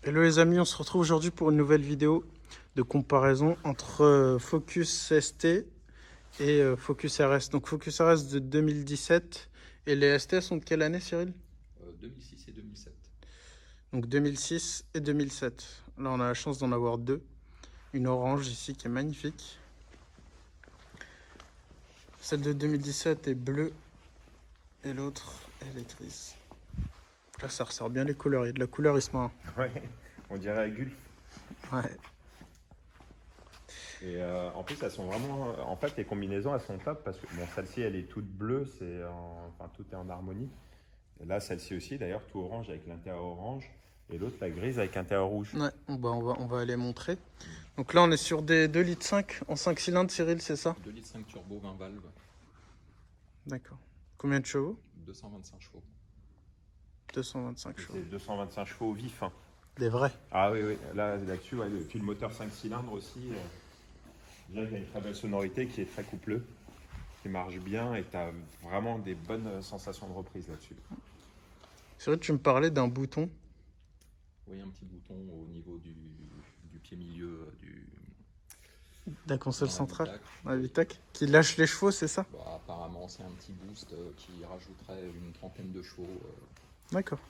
Hello les amis, on se retrouve aujourd'hui pour une nouvelle vidéo de comparaison entre Focus ST et Focus RS. Donc Focus RS de 2017 et les ST sont de quelle année, Cyril? 2006 et 2007. Donc 2006 et 2007. Là on a la chance d'en avoir deux. Une orange ici qui est magnifique. Celle de 2017 est bleue et l'autre elle est grise. Là ça ressort bien les couleurs, il y a de la couleur Isma. Ouais, on dirait Gulf. Ouais. Et en plus, elles sont vraiment. En fait, les combinaisons, elles sont top parce que bon, celle-ci, elle est toute bleue, enfin, tout est en harmonie. Et là, celle-ci aussi, d'ailleurs, tout orange avec l'intérieur orange. Et l'autre, la grise avec l'intérieur rouge. Ouais, on va aller montrer. Donc là on est sur des 2,5 litres en 5 cylindres, Cyril, c'est ça? 2,5 litres turbo, 20 valves, D'accord. Combien de chevaux? 225 chevaux. 225 chevaux. C'est 225 chevaux vifs. Hein. Des vrais. Ah oui, oui. Là-dessus, ouais, puis le moteur 5 cylindres aussi. Déjà, il y a une très belle sonorité qui est très coupleux, qui marche bien et tu as vraiment des bonnes sensations de reprise là-dessus. C'est vrai que tu me parlais d'un bouton. Oui, un petit bouton au niveau du pied milieu La console dans centrale, la Vitac, qui lâche les chevaux, c'est ça? Bah, apparemment, c'est un petit boost qui rajouterait une trentaine de chevaux. D'accord.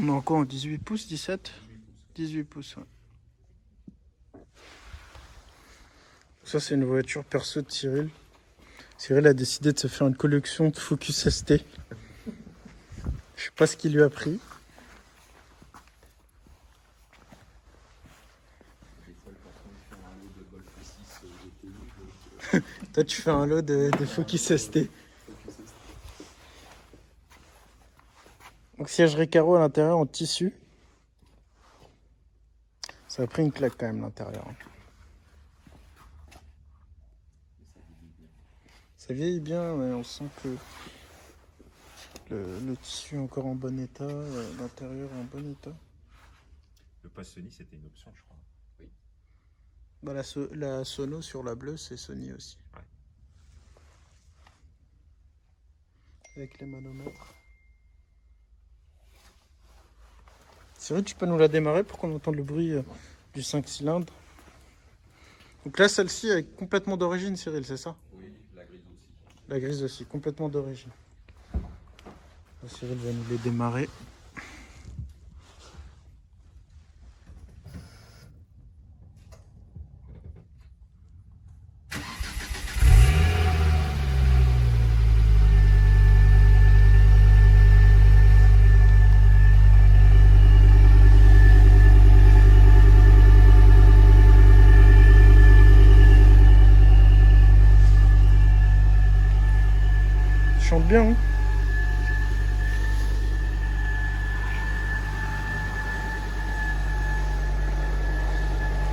On est encore en 18 pouces, 17? 18 pouces, ouais. Ça, c'est une voiture perso de Cyril. Cyril a décidé de se faire une collection de Focus ST. Je sais pas ce qu'il lui a pris. Des fois, le patron il fait un lot de Golf 6 GTI. Toi, tu fais un lot de Focus ST. Donc, siège Recaro à l'intérieur en tissu. Ça a pris une claque quand même, l'intérieur. Ça vieillit bien, mais on sent que le tissu est encore en bon état, l'intérieur est en bon état. Le poste Sony, c'était une option, je crois. Oui. Bah, la sono sur la bleue, c'est Sony aussi. Ouais. Avec les manomètres. Cyril, tu peux nous la démarrer pour qu'on entende le bruit du 5 cylindres. Donc là, celle-ci est complètement d'origine, Cyril, c'est ça? Oui, la grise aussi. La grise aussi, complètement d'origine. Cyril va nous les démarrer. Chante bien, hein?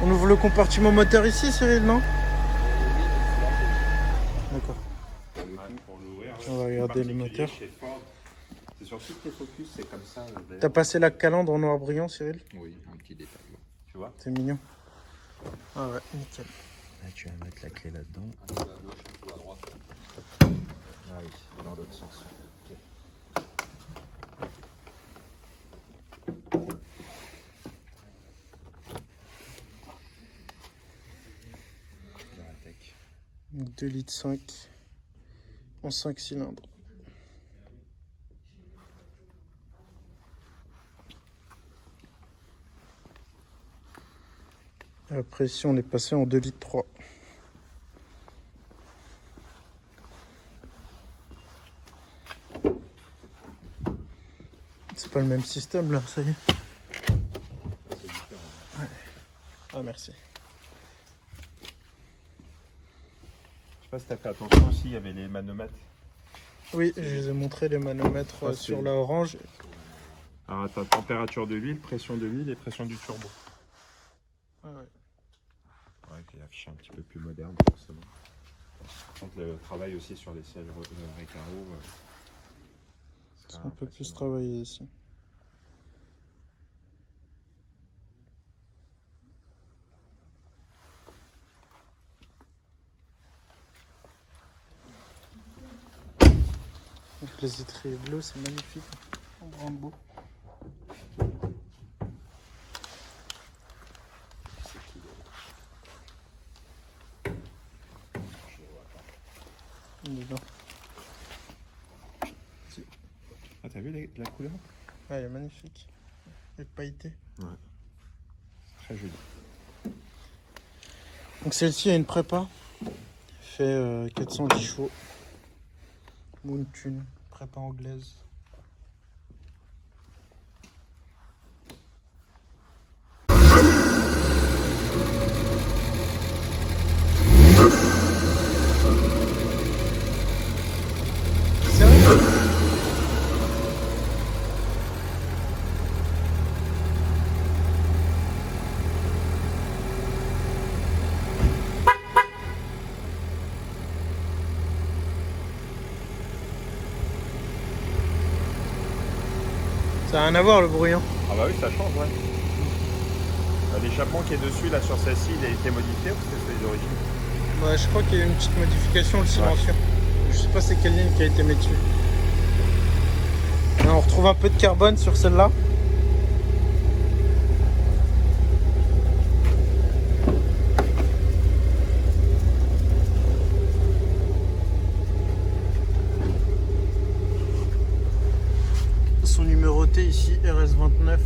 On ouvre le compartiment moteur ici, Cyril, non? D'accord. Pour l'ouvrir, On va regarder le moteur. chez Ford. C'est sur toutes les Focus, c'est comme ça. T'as passé la calandre en noir brillant, Cyril? Oui, un petit détail. Tu vois? C'est mignon. Ah ouais, nickel. Là, tu vas mettre la clé là-dedans. Un peu à gauche, un peu à droite. Ah oui, dans l'autre sens. Ok. Veratech. 2,5 litres en 5 cylindres. Et après ici on est passé en 2,3 litres. C'est pas le même système là, ça y est. C'est différent. Ouais. Ah merci. Je sais pas si tu as fait attention aussi, il y avait les manomètres. Oui, je les ai montré les manomètres Ah, sur c'est- la orange. Alors, tu as température de l'huile, pression de l'huile et pression du turbo. Ah ouais. Ouais, qui est affiché un petit peu plus moderne, forcément. Par contre, le travail aussi sur les sièges Recaro. C'est un peu plus travaillé ici. Avec les étriers bleus, c'est magnifique. En Brembo. Dedans. Ah, t'as vu la couleur? Ouais, elle est magnifique. Elle est pailletée. Ouais. Très joli. Donc celle-ci a une prépa. Elle fait 410 chevaux. Moontune, prépa anglaise. Ça n'a rien à voir le bruit. Hein. Ah bah oui, ça change, ouais. L'échappement qui est dessus, là, sur celle-ci, il a été modifié ou c'est celui d'origine? Ouais, je crois qu'il y a eu une petite modification, le silencieux. Ouais. Je sais pas c'est quelle ligne qui a été mise dessus. Là, on retrouve un peu de carbone sur celle-là. Sont numérotés ici RS29.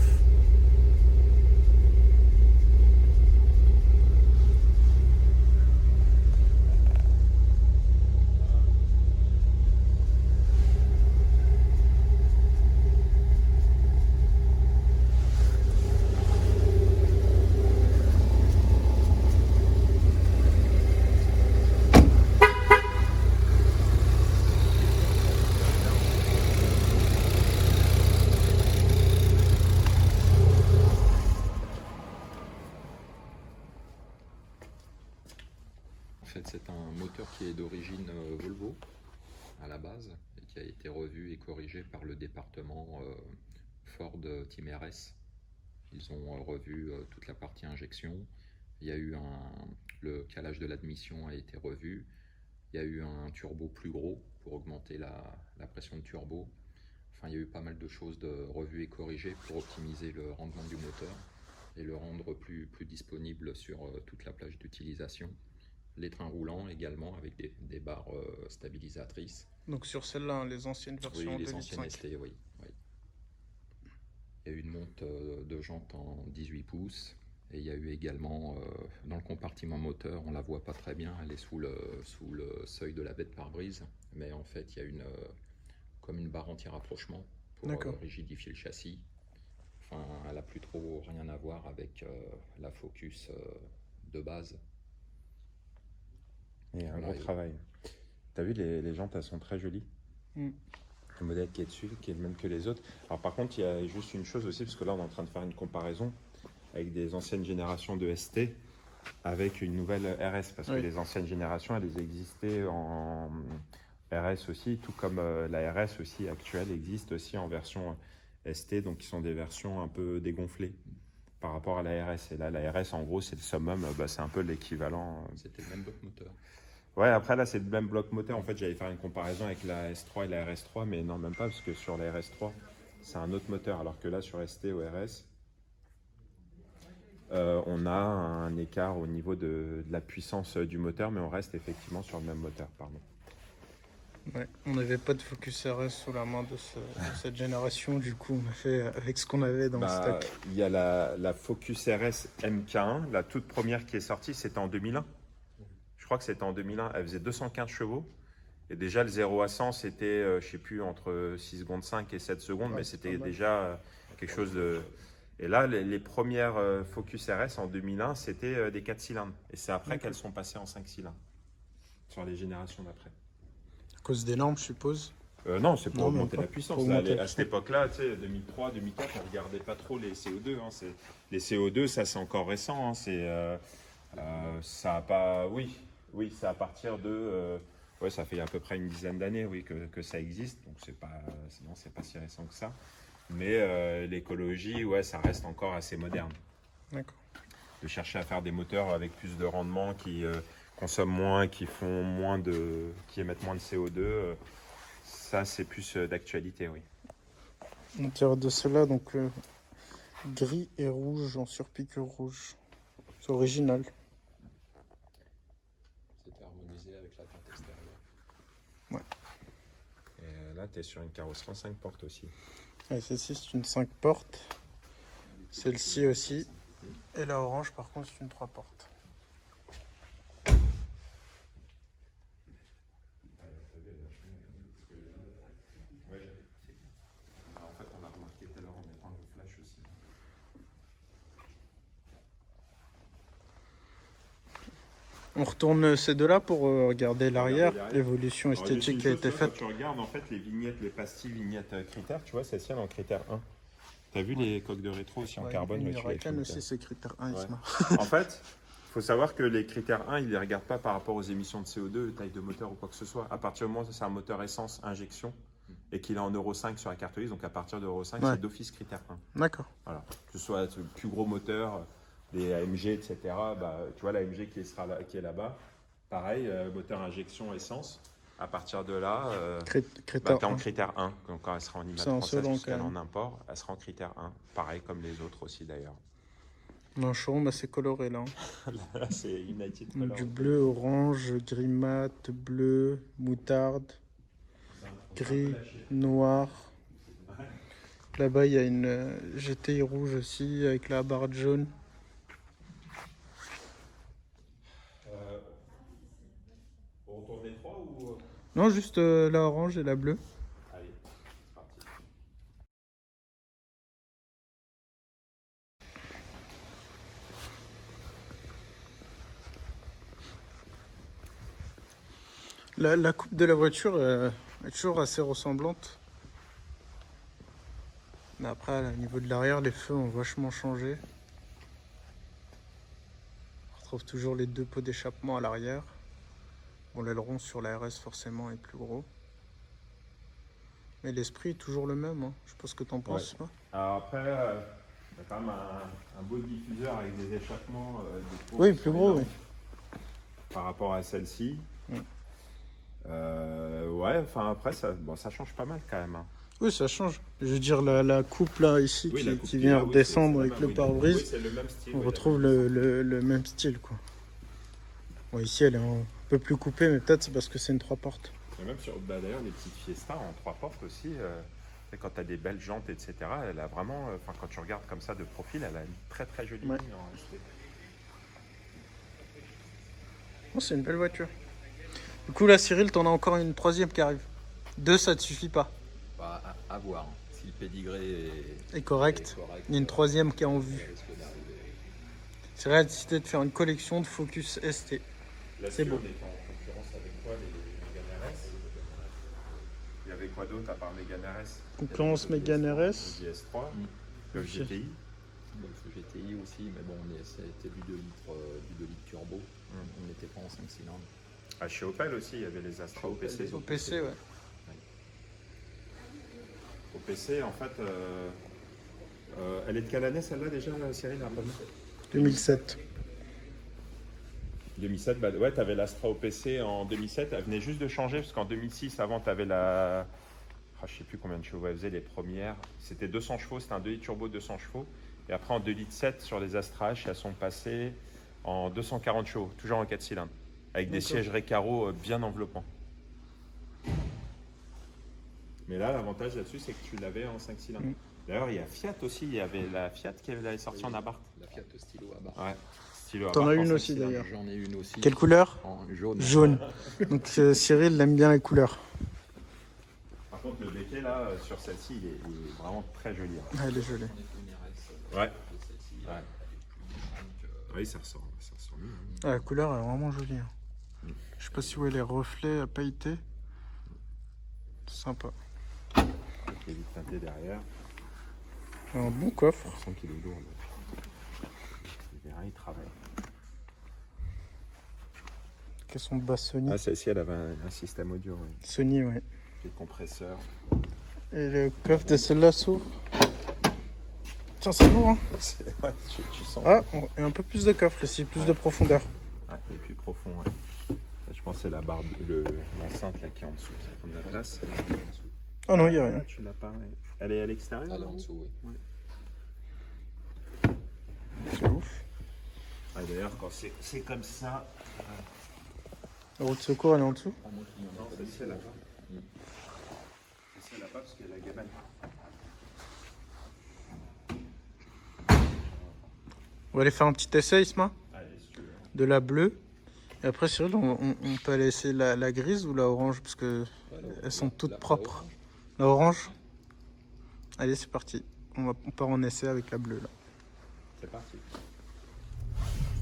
En fait, c'est un moteur qui est d'origine Volvo à la base et qui a été revu et corrigé par le département Ford Team RS. Ils ont revu toute la partie injection. Il y a eu le calage de l'admission a été revu. Il y a eu un turbo plus gros pour augmenter la pression de turbo. Enfin, il y a eu pas mal de choses de revues et corrigées pour optimiser le rendement du moteur et le rendre plus disponible sur toute la plage d'utilisation. Les trains roulants également avec des barres stabilisatrices. Donc sur celle-là, hein, les anciennes versions Oui, les 2005. anciennes ST, oui. Il y a eu une monte de jantes en 18 pouces. Et il y a eu également, dans le compartiment moteur, on ne la voit pas très bien, elle est sous le seuil de la baie de pare-brise. Mais en fait, il y a comme une barre anti-rapprochement pour rigidifier le châssis. Enfin, elle n'a plus trop rien à voir avec la Focus de base. Et un gros travail. T'as vu, les jantes, elles sont très jolies. Le modèle qui est dessus, qui est le même que les autres. Alors par contre, il y a juste une chose aussi, parce que là, on est en train de faire une comparaison avec des anciennes générations de ST avec une nouvelle RS, parce que les anciennes générations, elles existaient en RS aussi, tout comme la RS aussi actuelle existe aussi en version ST, donc qui sont des versions un peu dégonflées par rapport à la RS. Et là, la RS, en gros, c'est le summum, c'est un peu l'équivalent. C'était le même bloc moteur. Ouais, après là, c'est le même bloc moteur. En fait, j'allais faire une comparaison avec la S3 et la RS3, mais non, même pas, parce que sur la RS3, c'est un autre moteur, alors que là, sur ST ou RS, on a un écart au niveau de la puissance du moteur, mais on reste effectivement sur le même moteur, pardon. Ouais, on n'avait pas de Focus RS sous la main de cette génération, du coup on a fait avec ce qu'on avait dans le stock. Il y a la Focus RS MK1, la toute première qui est sortie, c'était en 2001. Je crois que c'était en 2001, elle faisait 215 chevaux. Et déjà le 0 à 100, c'était, je ne sais plus, entre 6 secondes 5 et 7 secondes, mais c'était déjà quelque chose de... Et là, les premières Focus RS en 2001, c'était des 4 cylindres. Et c'est après qu'elles sont passées en 5 cylindres, sur les générations d'après. À cause des normes, je suppose. Non, c'est pour augmenter la puissance. Là, à cette époque-là, tu sais, 2003, 2004, on ne regardait pas trop les CO2. Hein. Les CO2, ça c'est encore récent. Hein. Ça a pas... Oui, c'est à partir de... ouais, ça fait à peu près une dizaine d'années que ça existe. Donc sinon, c'est pas si récent que ça. Mais l'écologie, ouais, ça reste encore assez moderne. D'accord. De chercher à faire des moteurs avec plus de rendement, qui consomment moins, qui émettent moins de CO2, Ça, c'est plus d'actualité, oui. À l'intérieur de cela, donc gris et rouge en surpiqûre rouge. C'est original. C'était harmonisé avec la teinte extérieure. Et là, tu es sur une carrosserie en 5 portes aussi. Et celle-ci, c'est une 5 portes. Celle-ci aussi. Et la orange, par contre, c'est une 3 portes. En fait, on l'a remarqué tout à l'heure en mettant le flash aussi. On retourne ces deux-là pour regarder l'arrière, l'arrière. l'évolution Alors, esthétique qui a été quand faite. tu regardes en fait les vignettes, les pastilles vignettes critères, tu vois, celle-ci elle est en critère 1. T'as vu les coques de rétro aussi en Ouais, carbone? une ouais, Huracan tu aussi, c'est critère 1, Ouais. Isma. En fait, il faut savoir que les critères 1, ils ne les regardent pas par rapport aux émissions de CO2, taille de moteur ou quoi que ce soit. À partir du moment où c'est un moteur essence injection et qu'il est en Euro 5 sur la carte grise, donc à partir de Euro 5, Ouais. c'est d'office critère 1. D'accord. Voilà. Que ce soit le plus gros moteur, les AMG, etc. Bah, tu vois, la AMG qui est là-bas, pareil, moteur injection essence. À partir de là, Critère tu es en 1. critère 1. Donc quand elle sera en image C'est en française, selon, puisqu'elle quand est en même. import, elle sera en critère 1. Pareil comme les autres aussi d'ailleurs. Non, showroom, bah, c'est coloré là. Là, c'est United Donc, Color. du bleu, orange, gris mat, bleu, moutarde, gris, noir. Là-bas, il y a une GTI rouge aussi avec la barre jaune. On retourne les trois ou... Non, juste la orange et la bleue. Allez, c'est parti. La coupe de la voiture est toujours assez ressemblante. Mais après, au niveau de l'arrière, les feux ont vachement changé. On retrouve toujours les deux pots d'échappement à l'arrière. Bon, l'aileron sur la RS forcément est plus gros. Mais l'esprit est toujours le même. Hein. Je sais pas ce que t'en penses. Toi. Alors après, il y a quand même un beau diffuseur avec des échappements. Des Oui, plus gros, oui. Par rapport à celle-ci. Mm. Ouais, enfin après, ça change pas mal quand même. Hein. Oui, ça change. Je veux dire, la coupe là, ici, Oui, la coupe qui vient là, oui, redescendre c'est avec la le même, pare-brise, oui, c'est le même style, on oui, retrouve d'accord. le même style, quoi. Bon, ici, elle est un peu plus coupée, mais peut-être c'est parce que c'est une 3 portes. Et même sur, d'ailleurs, les petites Fiesta en 3 portes aussi, quand tu as des belles jantes, etc., elle a vraiment, quand tu regardes comme ça de profil, elle a une très très jolie Ouais. ligne en ST. Oh, c'est une belle voiture. Du coup, là, Cyril, t'en as encore une troisième qui arrive. 2, ça te suffit pas. Bah, à voir. Si le pédigré Et correct. Il y a une troisième qui est en vue. risque d'arriver. C'est vrai, décidé de faire une collection de Focus ST. Là, C'est beau. On est en concurrence avec quoi, les Mégane RS? Il y avait quoi d'autre à part Mégane RS? Concurrence Mégane RS. Le JS3, le GTI. Le GTI aussi, mais bon, c'était du 2 litres turbo. On n'était pas en 5 cylindres. Ah, chez Opel aussi, il y avait les Astra Opel, OPC. les OPC, ouais. OPC, en fait, elle est de quelle année celle-là déjà, Cyril? Rappelle-moi. 2007. 2007, bah ouais, tu avais l'Astra OPC en 2007, elle venait juste de changer parce qu'en 2006, avant, tu avais la. Ah, je sais plus combien de chevaux elle faisait les premières. C'était 200 chevaux, c'était un 2 litres turbo 200 chevaux. Et après, en 2 litres 7 sur les Astra H, elles sont passées en 240 chevaux, toujours en 4 cylindres, avec des sièges Recaro bien enveloppants. Mais là, l'avantage là-dessus, c'est que tu l'avais en 5 cylindres. Mm. D'ailleurs, il y a Fiat aussi, il y avait la Fiat qui avait sorti en Abarth. La Fiat Stylo à barre. Ouais. Stylo T'en as Abarth en une 5 aussi cylindres. d'ailleurs. J'en ai une aussi. Quelle couleur? En jaune. Jaune. Donc Cyril aime bien les couleurs. Par contre, le béquet là, sur celle-ci, il est vraiment très joli. Hein. Ah, elle est jolie. Ouais. Celle-ci, Ouais. elle est plus méchante que- Oui, ça ressort mieux. Hein. Ah, la couleur est vraiment jolie. Hein. Je sais pas si vous voyez les reflets à pailletés. C'est sympa. Qui est vite teinté derrière. Un bon coffre. On sent qu'il est lourd. Derrière, il travaille. Caisson de basse Sony. Ah, celle-ci, elle avait un système audio. Ouais. Sony, ouais. Les compresseurs. Et le coffre de celle-là s'ouvre. Tiens, c'est lourd, hein. Ouais, tu sens. Ah, et un peu plus de coffre ici, plus de profondeur. Ouais, et plus profond. Ouais. Je pense que c'est la barre, l'enceinte là qui est en dessous, qui prend de la place. Oh non, il n'y a rien. Tu l'as pas. Elle est à l'extérieur? Elle est en dessous, oui. Ouais. C'est ouf. Ah, d'ailleurs, quand c'est comme ça. La roue de secours, elle est en dessous. Non, c'est là-bas. C'est là-bas parce qu'il y a la gamelle. On va aller faire un petit essai, Isma, Allez, si tu veux. de la bleue. Et après, Cyril, on peut aller essayer la grise ou la orange, parce que elles sont toutes propres. La orange. Allez, c'est parti. On part en essai avec la bleue, là. C'est parti.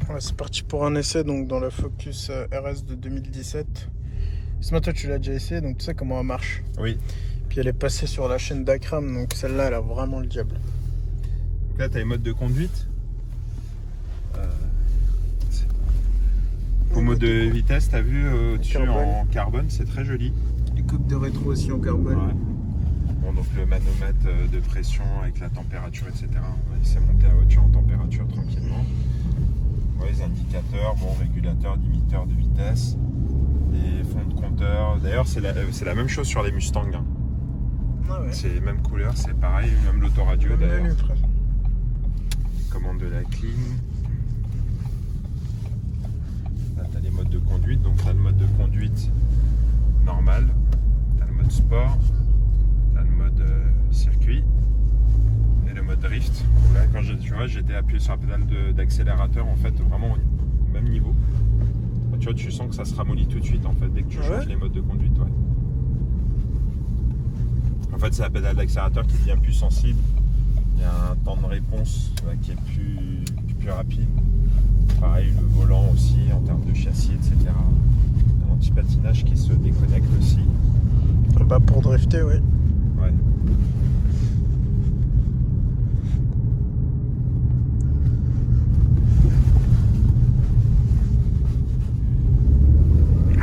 Ouais, c'est parti pour un essai donc dans la Focus RS de 2017. Isma, toi, tu l'as déjà essayé, donc tu sais comment elle marche. Oui. Puis elle est passée sur la chaîne d'Akram, donc celle-là, elle a vraiment le diable. Donc là, tu as les modes de conduite. Pommeau de vitesse, tu as vu au-dessus en carbone, c'est très joli. Les coupes de rétro aussi en carbone. Ouais. Bon, donc le manomètre de pression avec la température, etc. On va laisser monter la voiture en température tranquillement. Ouais, les indicateurs, bon, régulateur, limiteur de vitesse, les fonds de compteur. D'ailleurs, c'est la même chose sur les Mustangs. Hein. Ah ouais. C'est les mêmes couleurs, c'est pareil, même l'autoradio Même d'ailleurs. menu, frère. Commande de la clim. Là, tu as les modes de conduite. Donc, tu as le mode de conduite normal, tu as le mode sport, tu as le mode circuit et le mode drift. Là, quand tu vois, j'étais appuyé sur la pédale d'accélérateur, en fait, vraiment au même niveau. Tu vois, tu sens que ça se ramollit tout de suite, en fait, dès que tu changes les modes de conduite. Ouais. En fait, c'est la pédale d'accélérateur qui devient plus sensible. Il y a un temps de réponse qui est plus rapide. Pareil, le volant aussi en termes de châssis, etc. Un anti-patinage qui se déconnecte aussi. Bah pour drifter, oui. Ouais.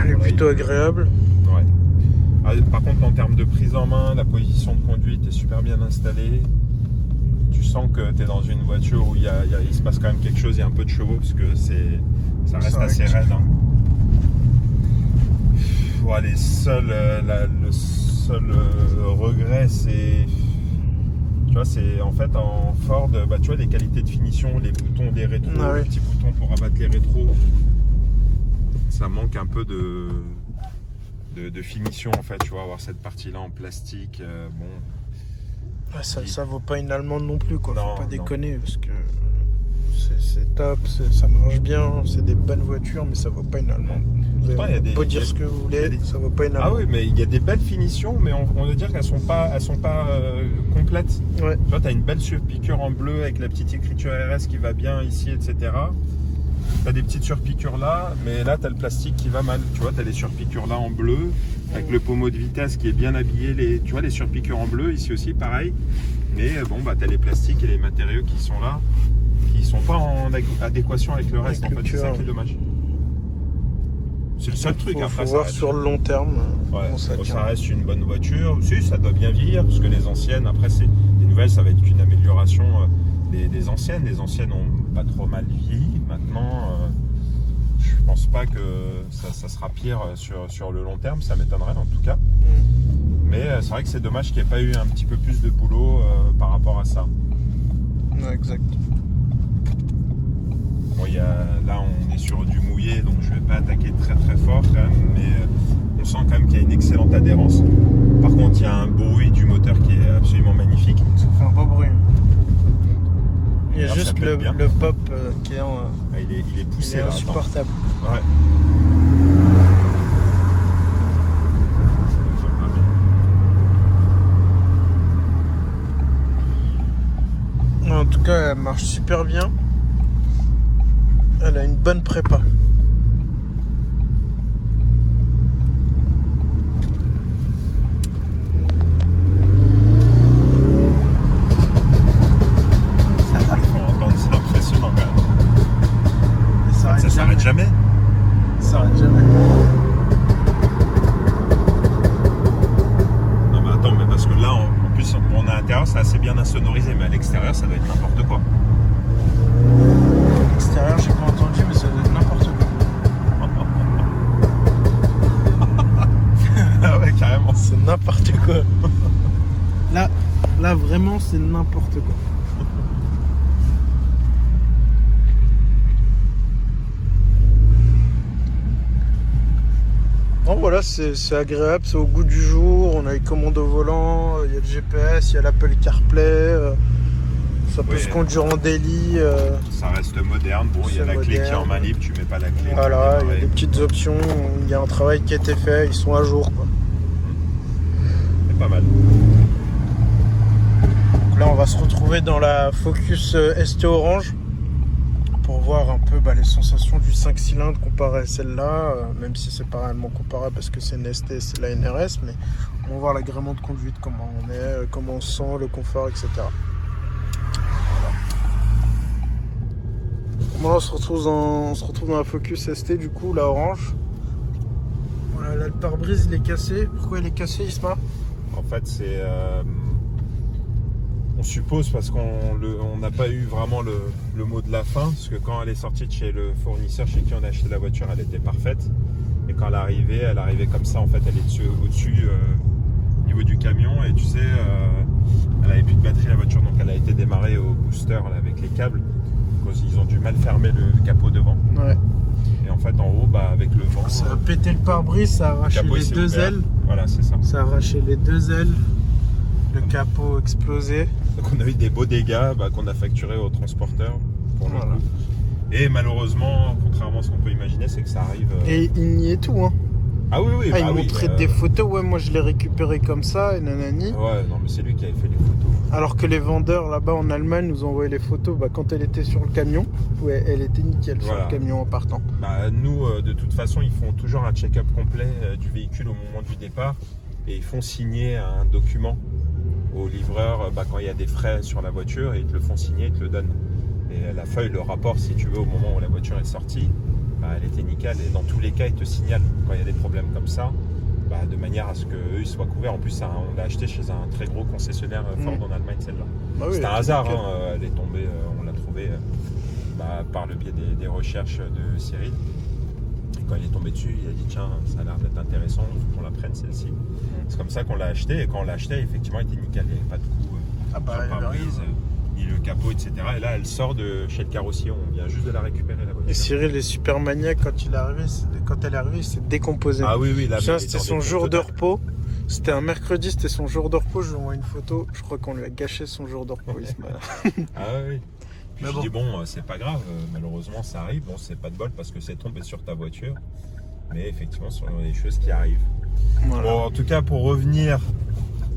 Elle est plutôt agréable. Ouais. Ah, par contre, en termes de prise en main, la position de conduite est super bien installée. Tu sens que tu es dans une voiture où il se passe quand même quelque chose, il y a un peu de chevaux parce que ça reste assez raide. Hein. Ouais, le seul regret, c'est, tu vois, c'est en fait en Ford, bah, tu vois, les qualités de finition, les boutons des rétros, les petits boutons pour abattre les rétros, ça manque un peu de finition en fait, tu vois, avoir cette partie-là en plastique, bon. Ouais, ça vaut pas une allemande non plus, quoi. Non, faut pas déconner, parce que c'est top, ça marche bien, c'est des bonnes voitures, mais ça vaut pas une allemande. Vous avez beau dire ce que vous voulez, ça vaut pas une allemande. Ah oui, mais il y a des belles finitions, mais on veut dire qu'elles sont pas complètes. Ouais. Tu vois, tu as une belle surpiqûre en bleu avec la petite écriture RS qui va bien ici, etc. Tu as des petites surpiqûres là, mais là tu as le plastique qui va mal. Tu vois, tu as les surpiqûres là en bleu, avec le pommeau de vitesse qui est bien habillé. Tu vois, les surpiqûres en bleu, ici aussi pareil. Mais bon, bah, tu as les plastiques et les matériaux qui sont là, qui sont pas en adéquation avec le reste. En fait, c'est ça qui est dommage. C'est le seul truc. Faut voir sur le long terme. Ouais, ça reste une bonne voiture. Si, ça doit bien vieillir, parce que les anciennes, après, les nouvelles, ça va être qu'une amélioration des anciennes. Les anciennes ont pas trop mal vieilli. Maintenant, je pense pas que ça sera pire sur le long terme. Ça m'étonnerait en tout cas. Mais c'est vrai que c'est dommage qu'il n'y ait pas eu un petit peu plus de boulot par rapport à ça. Ouais, exact. Bon, là, on est sur du mouillé, donc je ne vais pas attaquer très très fort quand même, mais on sent quand même qu'il y a une excellente adhérence. Par contre, il y a un bruit du moteur qui est absolument magnifique. Ça fait un beau bruit. Il y a alors, juste le pop qui est il est poussé là. insupportable. Ouais. En tout cas, elle marche super bien. Elle a une bonne prépa. C'est impressionnant quand même. Ça s'arrête jamais. Ça s'arrête jamais. Non mais attends, mais parce que là, en plus, on est à l'intérieur, c'est assez bien insonorisé, mais à l'extérieur, ça doit être n'importe quoi. À l'extérieur, j'ai pas entendu, mais ça doit être n'importe quoi. C'est n'importe quoi. Là vraiment c'est n'importe quoi. Bon voilà, c'est agréable, c'est au goût du jour, on a les commandes au volant, il y a le GPS, il y a l'Apple CarPlay, ça peut se conduire en daily. Ça reste moderne, bon il y a la clé qui est en main libre, tu mets pas la clé. Voilà, il y a des petites options, il y a un travail qui a été fait, ils sont à jour quoi. C'est pas mal. Donc là on va se retrouver dans la Focus ST Orange pour voir un peu les sensations du 5 cylindres comparé à celle-là, même si c'est pas réellement comparable parce que c'est une ST et c'est la NRS, mais on va voir l'agrément de conduite, comment on est, comment on se sent, le confort, etc. Bon, là, on se retrouve dans la Focus ST du coup, la orange. Voilà, là le pare-brise il est cassé. Pourquoi il est cassé, Isma? En fait c'est... on suppose parce qu'on n'a pas eu vraiment le mot de la fin, parce que quand elle est sortie de chez le fournisseur chez qui on a acheté la voiture, elle était parfaite. Et quand elle arrivait comme ça, en fait, elle est au-dessus au niveau du camion. Et tu sais, elle avait plus de batterie la voiture, donc elle a été démarrée au booster là, avec les câbles. Ils ont du mal fermer le capot devant. Ouais. Et en fait, en haut, avec le vent, ça a pété le pare-brise, ça a arraché les deux ailes. Voilà, c'est ça. Ça a arraché les deux ailes. Le capot explosé. Donc on a eu des beaux dégâts qu'on a facturés au transporteur pour le coup. Et malheureusement, contrairement à ce qu'on peut imaginer, c'est que ça arrive. Et il niait tout, hein. Ah oui, il montrait des photos, ouais, moi je l'ai récupéré comme ça, et nanani. Ouais, non, mais c'est lui qui avait fait les photos. Alors que les vendeurs là-bas en Allemagne nous ont envoyé les photos quand elle était sur le camion. Ouais, elle était nickel sur le camion en partant. Nous, de toute façon, ils font toujours un check-up complet du véhicule au moment du départ. Et ils font signer un document au livreur quand il y a des frais sur la voiture, et ils te le font signer, ils te le donnent. Et la feuille, le rapport, si tu veux, au moment où la voiture est sortie, elle était nickel. Et dans tous les cas, ils te signalent quand il y a des problèmes comme ça, de manière à ce qu'eux ils soient couverts. En plus, on l'a acheté chez un très gros concessionnaire Ford en Allemagne, celle-là. C'est un hasard, elle est tombée, on l'a trouvée par le biais des recherches de Cyril. Et quand il est tombé dessus, il a dit tiens, ça a l'air d'être intéressant, il faut qu'on la prenne celle-ci. C'est comme ça qu'on l'a acheté, et quand on l'a acheté, effectivement, elle était nickel, il n'y avait pas de coup sur le pare-brise, ni le capot, etc. Et là, elle sort de chez le carrossier, on vient juste de la récupérer, la voiture. Et Cyril est super maniaque, quand elle est arrivée, il s'est décomposé. Ah oui, là, c'était son jour de repos. C'était un mercredi, c'était son jour de repos. Je lui envoie une photo. Je crois qu'on lui a gâché son jour de repos. Ah oui. Puis je dis c'est pas grave, malheureusement ça arrive. Bon, c'est pas de bol parce que c'est tombé sur ta voiture. Mais effectivement, ce sont des choses qui arrivent. Voilà. Bon, en tout cas, pour revenir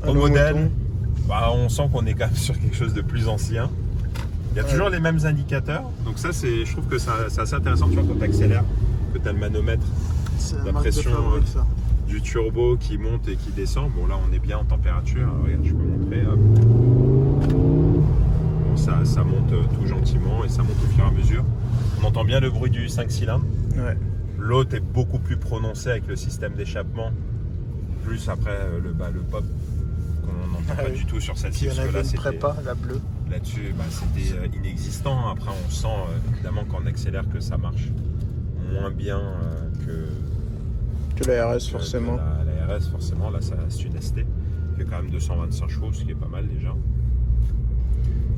au modèle, on sent qu'on est quand même sur quelque chose de plus ancien. Il y a toujours les mêmes indicateurs. Donc ça, je trouve que c'est assez intéressant. Tu vois, quand tu accélères, que tu as le manomètre, la pression du turbo qui monte et qui descend. Bon, là, on est bien en température. Alors, regarde, je peux montrer. Bon, ça monte tout gentiment et ça monte au fur et à mesure. On entend bien le bruit du 5 cylindres. Ouais. L'autre est beaucoup plus prononcé avec le système d'échappement. Plus après le pop qu'on n'entend pas du tout sur celle-ci. Il y en avait une prépa, la bleue. Là-dessus, c'était inexistant. Après, on sent évidemment quand on accélère que ça marche moins bien que la RS, forcément. La RS, forcément. Là, c'est une ST qui a quand même 225 chevaux, ce qui est pas mal déjà.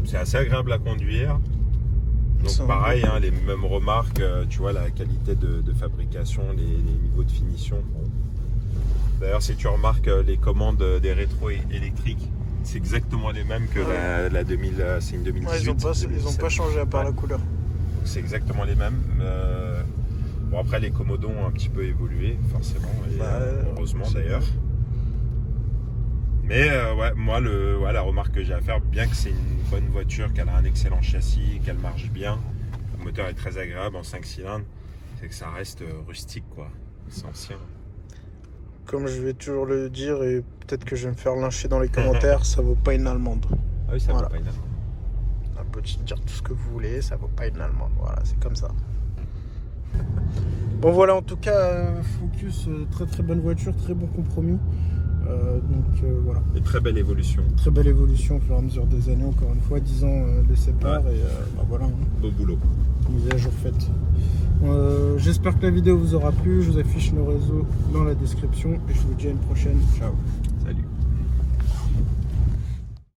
C'est assez agréable à conduire. Donc pareil, les mêmes remarques, tu vois, la qualité de fabrication, les niveaux de finition. Bon. D'ailleurs, si tu remarques les commandes des rétros électriques, c'est exactement les mêmes que la 2000, c'est une 2018. Ouais, ils n'ont pas changé à part la couleur. Donc c'est exactement les mêmes. Bon, après, les commodos ont un petit peu évolué, forcément, et heureusement d'ailleurs. Mais moi, la remarque que j'ai à faire, bien que c'est une bonne voiture, qu'elle a un excellent châssis, qu'elle marche bien, le moteur est très agréable en 5 cylindres, c'est que ça reste rustique, quoi. C'est ancien. Comme je vais toujours le dire, et peut-être que je vais me faire lyncher dans les commentaires, ça vaut pas une allemande. Ah oui, ça vaut pas une allemande. On peut dire tout ce que vous voulez, ça vaut pas une allemande. Voilà, c'est comme ça. Bon voilà, en tout cas, Focus, très très bonne voiture, très bon compromis. Voilà. Et très belle évolution. Très belle évolution au fur et à mesure des années, encore une fois, 10 ans les séparent et voilà. Hein. Beau boulot. Mise à jour faite. J'espère que la vidéo vous aura plu. Je vous affiche nos réseaux dans la description et je vous dis à une prochaine. Ciao. Salut.